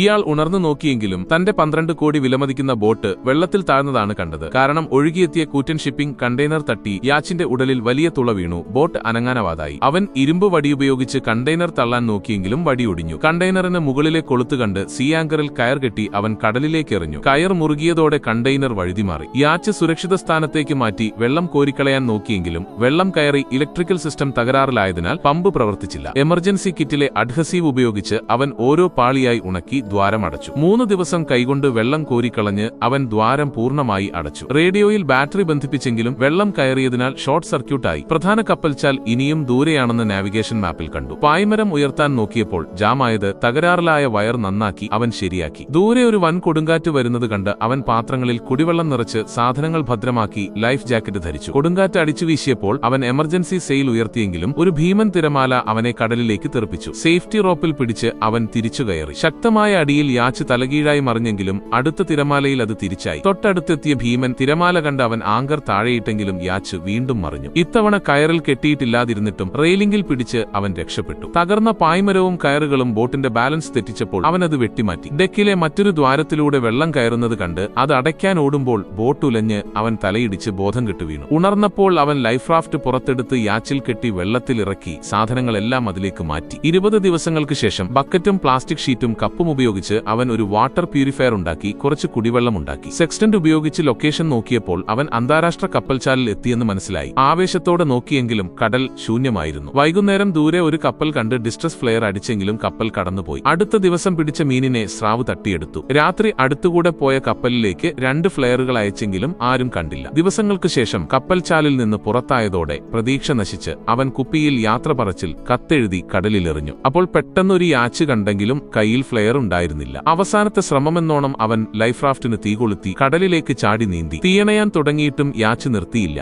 ഇയാൾ ഉണർന്നു നോക്കിയെങ്കിലും തന്റെ 12 കോടി വിലമതിക്കുന്ന ബോട്ട് വെള്ളത്തിൽ താഴ്ന്നതാണ് കണ്ടത്. കാരണം ഒഴുകിയെത്തിയ കൂറ്റൻ ഷിപ്പിംഗ് കണ്ടെയ്നർ തട്ടി യാച്ചിന്റെ ഉടലിൽ വലിയ തുള വീണു. ബോട്ട് അനങ്ങാനാവാതായി. അവൻ ഇരുമ്പ് വടിയുപയോഗിച്ച് കണ്ടെയ്നർ തള്ളാൻ നോക്കിയെങ്കിലും വടിയൊടിഞ്ഞു. കണ്ടെയ്നറിന് മുകളിലെ കൊളുത്ത് കണ്ട് സീ ആങ്കറിൽ കയർ കെട്ടി അവൻ കടലിലേക്ക് എറിഞ്ഞു. കയർ മുറുകിയതോടെ കണ്ടെയ്നർ വഴുതിമാറി. യാച്ച് സുരക്ഷിത സ്ഥാനത്തേക്ക് മാറ്റി വെള്ളം കോരിക്കളയാൻ നോക്കിയെങ്കിലും വെള്ളം കയറി ഇലക്ട്രിക്കൽ സിസ്റ്റം തകരാറിലായതിനാൽ പമ്പ് പ്രവർത്തിച്ചില്ല. എമർജൻസി കിറ്റിലെ അഡ്ഹസീവ് ഉപയോഗിച്ച് അവൻ ഓരോ പാളിയായി ഉണക്കി ദ്വാരം അടച്ചു. 3 ദിവസം കൈകൊണ്ട് വെള്ളം കോരിക്കളഞ്ഞ് അവൻ ദ്വാരം പൂർണ്ണമായി അടച്ചു. റേഡിയോയിൽ ബാറ്ററി ബന്ധിപ്പിച്ചെങ്കിലും വെള്ളം കയറിയതിനാൽ ഷോർട്ട് സർക്യൂട്ടായി. പ്രധാന കപ്പൽച്ചാൽ ഇനിയും ദൂരെയാണെന്ന് നാവിഗേഷൻ മാപ്പിൽ കണ്ടു. പായ്മരം ഉയർത്താൻ നോക്കിയപ്പോൾ ജാമായത് തകരാറിലായ വയർ നന്നാക്കി അവൻ ശരിയാക്കി. ദൂരെ ഒരു വൻ കൊടുങ്കാറ്റ് വരുന്നത് കണ്ട് അവൻ പാത്രങ്ങളിൽ കുടിവെള്ളം നിറച്ച് സാധനങ്ങൾ ഭദ്രമാക്കി ലൈഫ് ജാക്കറ്റ് ധരിച്ചു. കൊടുങ്കാറ്റ് അടിച്ചു വീശിയപ്പോൾ അവൻ എമർജൻസി സെയിൽ ഉയർത്തിയെങ്കിലും ഒരു ഭീമൻ തിരമാല അവനെ കടലിലേക്ക് തെറിപ്പിച്ചു. സേഫ്റ്റി റോപ്പിൽ പിടിച്ച് അവൻ തിരിച്ചു കയറി. ശക്തമായ അടിയിൽ യാച്ച് തലകീഴായി മറിഞ്ഞെങ്കിലും അടുത്ത തിരമാലയിൽ അത് തിരിച്ചായി. തൊട്ടടുത്തെത്തിയ ഭീമൻ തിരമാല കണ്ട് അവൻ ആങ്കർ താഴെയിട്ടെങ്കിലും യാച്ച് വീണ്ടും മറിഞ്ഞു. ഇത്തവണ കയറിൽ കെട്ടിയിട്ടില്ലാതിരുന്നിട്ടും റെയിലിംഗിൽ പിടിച്ച് അവൻ രക്ഷപ്പെട്ടു. തകർന്ന പായ്മരവും കയറുകളും ബോട്ടിന്റെ ബാലൻസ് തെറ്റിച്ചപ്പോൾ അവൻ അത് വെട്ടിമാറ്റി. ഡെക്കിലെ മറ്റൊരു ദ്വാരത്തിലൂടെ വെള്ളം കയറുന്നത് കണ്ട് അത് അടയ്ക്കാൻ ഓടുമ്പോൾ ബോട്ട് ഉലഞ്ഞ് അവൻ തലയിടിച്ച് ബോധം കെട്ടു വീണു. ഉണർന്നപ്പോൾ അവൻ ലൈഫ് റാഫ്റ്റ് പുറത്തെടുത്ത് യാച്ചിൽ കെട്ടി വെള്ളത്തിൽ ഇറക്കി സാധനങ്ങളെല്ലാം അതിലേക്ക് മാറ്റി. 20 ദിവസങ്ങൾക്ക് ശേഷം ബക്കറ്റും പ്ലാസ്റ്റിക് ഷീറ്റും കപ്പും ഉപയോഗിച്ച് അവൻ ഒരു വാട്ടർ പ്യൂരിഫയർ ഉണ്ടാക്കി കുറച്ച് കുടിവെള്ളം ഉണ്ടാക്കി. സെക്സ്റ്റന്റ് ഉപയോഗിച്ച് ലൊക്കേഷൻ നോക്കിയപ്പോൾ അവൻ അന്താരാഷ്ട്ര കപ്പൽച്ചാലിൽ എത്തിയെന്ന് മനസ്സിലായി. ആവേശത്തോടെ നോക്കിയെങ്കിലും കടൽ ശൂന്യമായിരുന്നു. വൈകുന്നേരം ദൂരെ ഒരു കപ്പൽ കണ്ട് ഡിസ്ട്രസ് ഫ്ലെയർ അടിച്ചെങ്കിലും കപ്പൽ കടന്നുപോയി. അടുത്ത ദിവസം പിടിച്ച മീനിനെ സ്രാവ് തട്ടിയെടുത്തു. രാത്രി അടുത്തുകൂടെ പോയ കപ്പലിലേക്ക് 2 ഫ്ലെയറുകൾ അയച്ചെങ്കിലും ആരും കണ്ടില്ല. ദിവസങ്ങൾക്ക് ശേഷം കപ്പൽച്ചാലിൽ നിന്ന് പുറത്തായതോടെ പ്രതീക്ഷ നശിച്ച് അവൻ കുപ്പിയിൽ യാത്ര പറച്ചിൽ കത്തെഴുതി കടലിലെറിഞ്ഞു. അപ്പോൾ പെട്ടെന്നൊരു യാച്ച് കണ്ടെങ്കിലും കയ്യിൽ ഫ്ലെയർ ഉണ്ടായിരുന്നില്ല. അവസാനത്തെ ശ്രമമെന്നോണം അവൻ ലൈഫ് റാഫ്റ്റിന് തീകൊളുത്തി കടലിലേക്ക് ചാടി നീന്തി. തീയണയാൻ തുടങ്ങിയിട്ടും യാച്ച് നിർത്തിയില്ല.